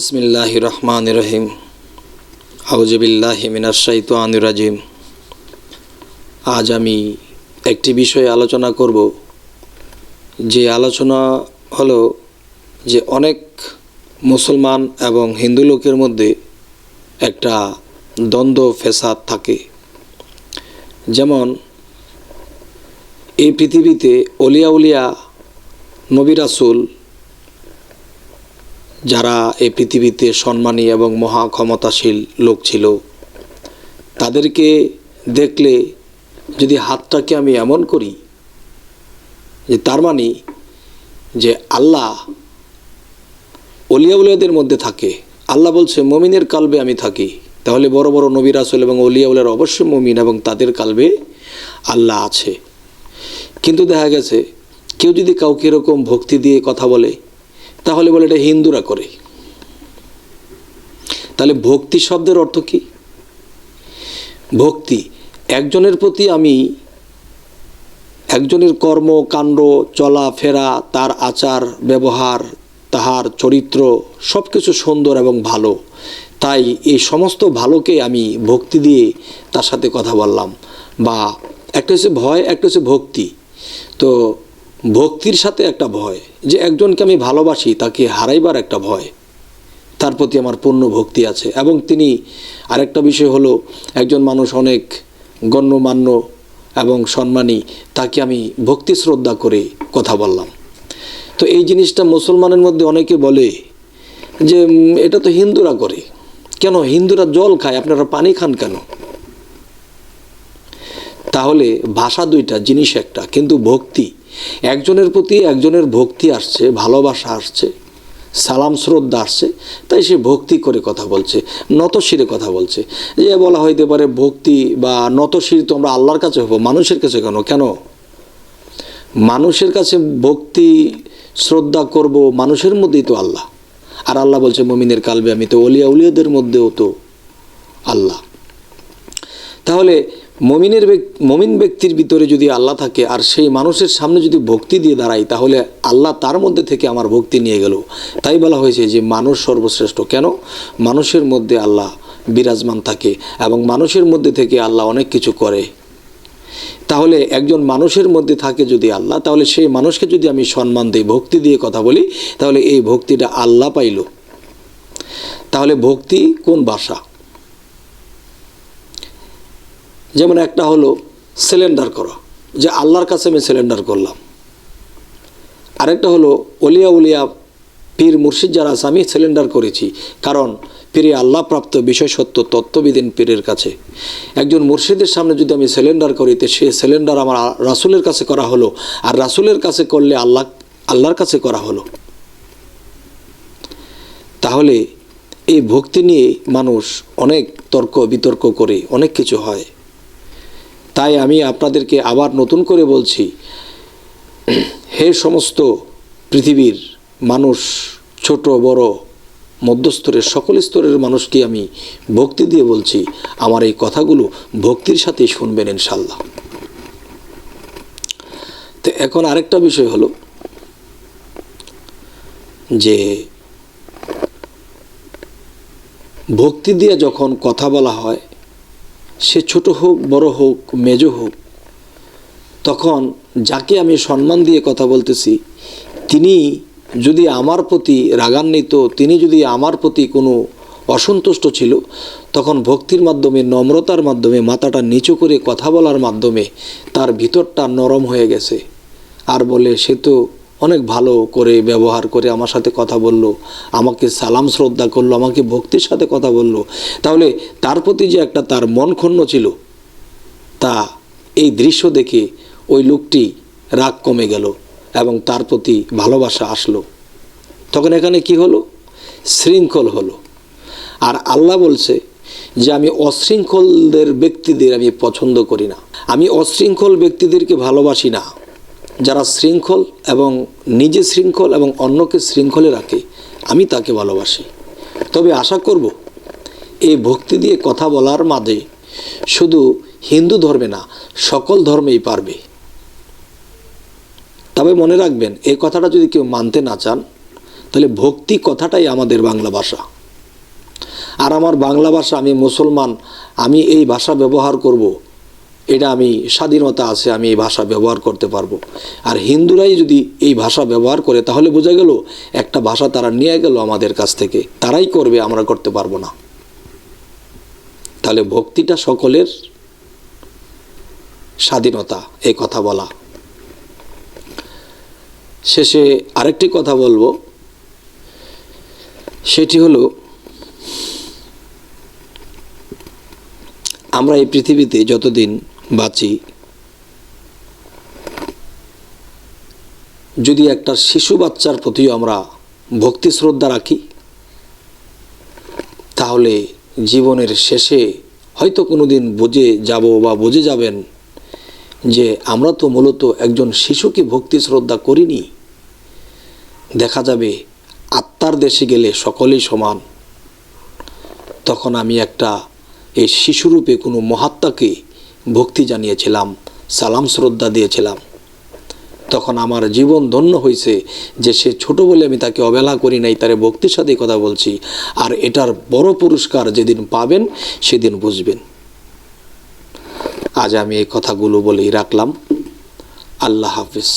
বিসমিল্লাহির রহমানির রহিম। আউযু বিল্লাহি মিনাশ শাইতানির রাজিম। আজ আমি একটি বিষয়ে আলোচনা করব, যে আলোচনা হলো যে অনেক মুসলমান এবং হিন্দু লোকের মধ্যে একটা দ্বন্দ্ব ফ্যাসাদ থাকে। যেমন এই পৃথিবীতে অলিয়া নবী রাসূল যারা এই পৃথিবীতে সম্মানী এবং মহা ক্ষমতাশীল লোক ছিল, তাদেরকে দেখলে যদি হাতটাকে আমি এমন করি যে তার মানে যে আল্লাহ অলিয়াউলিয়াদের মধ্যে থাকে। আল্লাহ বলছে মুমিনের কালবে আমি থাকি, তাহলে বড় বড় নবী রাসূল এবং অলিয়াউলিয়ার অবশ্যই মুমিন এবং তাদের কালবে আল্লাহ আছে। কিন্তু দেখা গেছে কেউ যদি কাউকে এরকম ভক্তি দিয়ে কথা বলে, তাহলে বলে এটা হিন্দুরা করে। তাহলে ভক্তি শব্দের অর্থ কি? ভক্তি একজনের প্রতি আমি একজনের কর্ম কাণ্ড চলাফেরা, তার আচার ব্যবহার, তাহার চরিত্র সব কিছু সুন্দর এবং ভালো, তাই এই সমস্ত ভালোকে আমি ভক্তি দিয়ে তার সাথে কথা বললাম। বা একটা হচ্ছে ভয়, একটা হচ্ছে ভক্তি। তো ভক্তির সাথে একটা ভয়, যে একজনকে আমি ভালোবাসি, তাকে হারাইবার একটা ভয়, তার প্রতি আমার পূর্ণ ভক্তি আছে। এবং তিনি আরেকটা বিষয় হলো, একজন মানুষ অনেক গণ্যমান্য এবং সম্মানী, তাকে আমি ভক্তি শ্রদ্ধা করে কথা বললাম। তো এই জিনিসটা মুসলমানের মধ্যে অনেকে বলে যে এটা তো হিন্দুরা করে। কেন? হিন্দুরা জল খায়, আপনারা পানি খান কেন? তাহলে ভাষা দুইটা, জিনিস একটা, কিন্তু ভক্তি একজনের প্রতি একজনের ভক্তি আসছে, ভালোবাসা আসছে, সালাম শ্রদ্ধা আসছে, তাই সে ভক্তি করে কথা বলছে, নতশিরে কথা বলছে। যে বলা হইতে পারে ভক্তি বা নতশির তো আমরা আল্লাহর কাছে হবো, মানুষের কাছে কেন? কেন মানুষের কাছে ভক্তি শ্রদ্ধা করব? মানুষের মধ্যেই তো আল্লাহ। আর আল্লাহ বলছে মুমিনের কালবে আমি, তো অলিয়াউলিয়াদের মধ্যেও তো আল্লাহ। তাহলে মমিন ব্যক্তির ভিতরে যদি আল্লাহ থাকে, আর সেই মানুষের সামনে যদি ভক্তি দিয়ে দাঁড়াই, তাহলে আল্লাহ তার মধ্যে থেকে আমার ভক্তি নিয়ে গেল। তাই বলা হয়েছে যে মানুষ সর্বশ্রেষ্ঠ। কেন? মানুষের মধ্যে আল্লাহ বিরাজমান থাকে এবং মানুষের মধ্যে থেকে আল্লাহ অনেক কিছু করে। তাহলে একজন মানুষের মধ্যে থাকে যদি আল্লাহ, তাহলে সেই মানুষকে যদি আমি সম্মান দিই, ভক্তি দিয়ে কথা বলি, তাহলে এই ভক্তিটা আল্লাহ পাইল। তাহলে ভক্তি কোন ভাষা? যেমন একটা হলো সিলিন্ডার করা, যে আল্লাহর কাছে আমি সিলিন্ডার করলাম। আরেকটা হলো অলিয়া পীর মুর্শিদ যারা আছে, আমি সিলিন্ডার করেছি, কারণ পীরে আল্লাহ প্রাপ্ত বিষয় সত্য তত্ত্ববিদিন পীরের কাছে। একজন মুর্শিদের সামনে যদি আমি সিলিন্ডার করি, তো সে সিলিন্ডার আমার রাসূলের কাছে করা হলো, আর রাসূলের কাছে করলে আল্লাহর কাছে করা হলো। তাহলে এই ভক্তি নিয়ে মানুষ অনেক তর্ক বিতর্ক করে, অনেক কিছু হয়। তাই আমি আপনাদেরকে আবার নতুন করে বলছি, হে সমস্ত পৃথিবীর মানুষ, ছোট বড় মধ্যস্তরের সকল স্তরের মানুষকে আমি ভক্তি দিয়ে বলছি, আমার এই কথাগুলো ভক্তির সাথেই শুনবেন ইনশাল্লাহ। তো এখন আরেকটা বিষয় হলো যে ভক্তি দিয়ে যখন কথা বলা হয়, সে ছোট হোক বড় হোক মেজো হোক, তখন যাকে আমি সম্মান দিয়ে কথা বলতেছি, তিনি যদি আমার প্রতি রাগান্বিত, তিনি যদি আমার প্রতি কোনো অসন্তুষ্ট ছিল, তখন ভক্তির মাধ্যমে, নম্রতার মাধ্যমে, মাথাটা নিচু করে কথা বলার মাধ্যমে তার ভিতরটা নরম হয়ে গেছে। আর বলে সে তো অনেক ভালো করে ব্যবহার করে আমার সাথে কথা বলল, আমাকে সালাম শ্রদ্ধা করলো, আমাকে ভক্তির সাথে কথা বলল। তাহলে তার প্রতি যে একটা তার মন ক্ষুণ্ণ ছিল, তা এই দৃশ্য দেখে ওই লোকটি রাগ কমে গেল এবং তার প্রতি ভালোবাসা আসলো। তখন এখানে কি হলো? শৃঙ্খল হলো। আর আল্লাহ বলছে যে আমি অশৃঙ্খলদের ব্যক্তিদের আমি পছন্দ করি না, আমি অশৃঙ্খল ব্যক্তিদেরকে ভালোবাসি না। যারা শৃঙ্খল এবং নিজে শৃঙ্খল এবং অন্যকে শৃঙ্খলে রাখে, আমি তাকে ভালোবাসি। তবে আশা করব এই ভক্তি দিয়ে কথা বলার মাঝে শুধু হিন্দু ধর্মে না, সকল ধর্মেই পারবে। তবে মনে রাখবেন, এই কথাটা যদি কেউ মানতে না চান, তাহলে ভক্তি কথাটাই আমাদের বাংলা ভাষা। আর আমার বাংলা ভাষা, আমি মুসলমান, আমি এই ভাষা ব্যবহার করব, এটা আমি স্বাধীনতা আছে, আমি এই ভাষা ব্যবহার করতে পারবো। আর হিন্দুরাই যদি এই ভাষা ব্যবহার করে তাহলে বোঝা গেল একটা ভাষা তারা নিয়ে গেল আমাদের কাছ থেকে, তারাই করবে, আমরা করতে পারবো না। তাহলে ভক্তিটা সকলের স্বাধীনতা, এই কথা বলা। শেষে আরেকটি কথা বলবো, সেটি হলো আমরা এই পৃথিবীতে যতদিন বাঁচি, যদি একটা শিশু বাচ্চার প্রতিও আমরা ভক্তি শ্রদ্ধা রাখি, তাহলে জীবনের শেষে হয়তো কোনো দিন বুঝে যাব বা বুঝে যাবেন যে আমরা তো মূলত একজন শিশুকে ভক্তি শ্রদ্ধা করিনি। দেখা যাবে আত্মার দেশে গেলে সকলেই সমান। তখন আমি একটা এই শিশুরূপে কোনো মহাত্মাকে ভক্তি জানিয়েছিলাম, সালাম শ্রদ্ধা দিয়েছিলাম। তখন আমার জীবন ধন্য হয়েছে যে সে ছোট বলে আমি তাকে অবহেলা করি নাই, তারে ভক্তির সাথে কথা বলছি। আর এটার বড় পুরস্কার যেদিন পাবেন সেদিন বুঝবেন। আজ আমি এই কথাগুলো বলেই রাখলাম। আল্লাহ হাফিজ।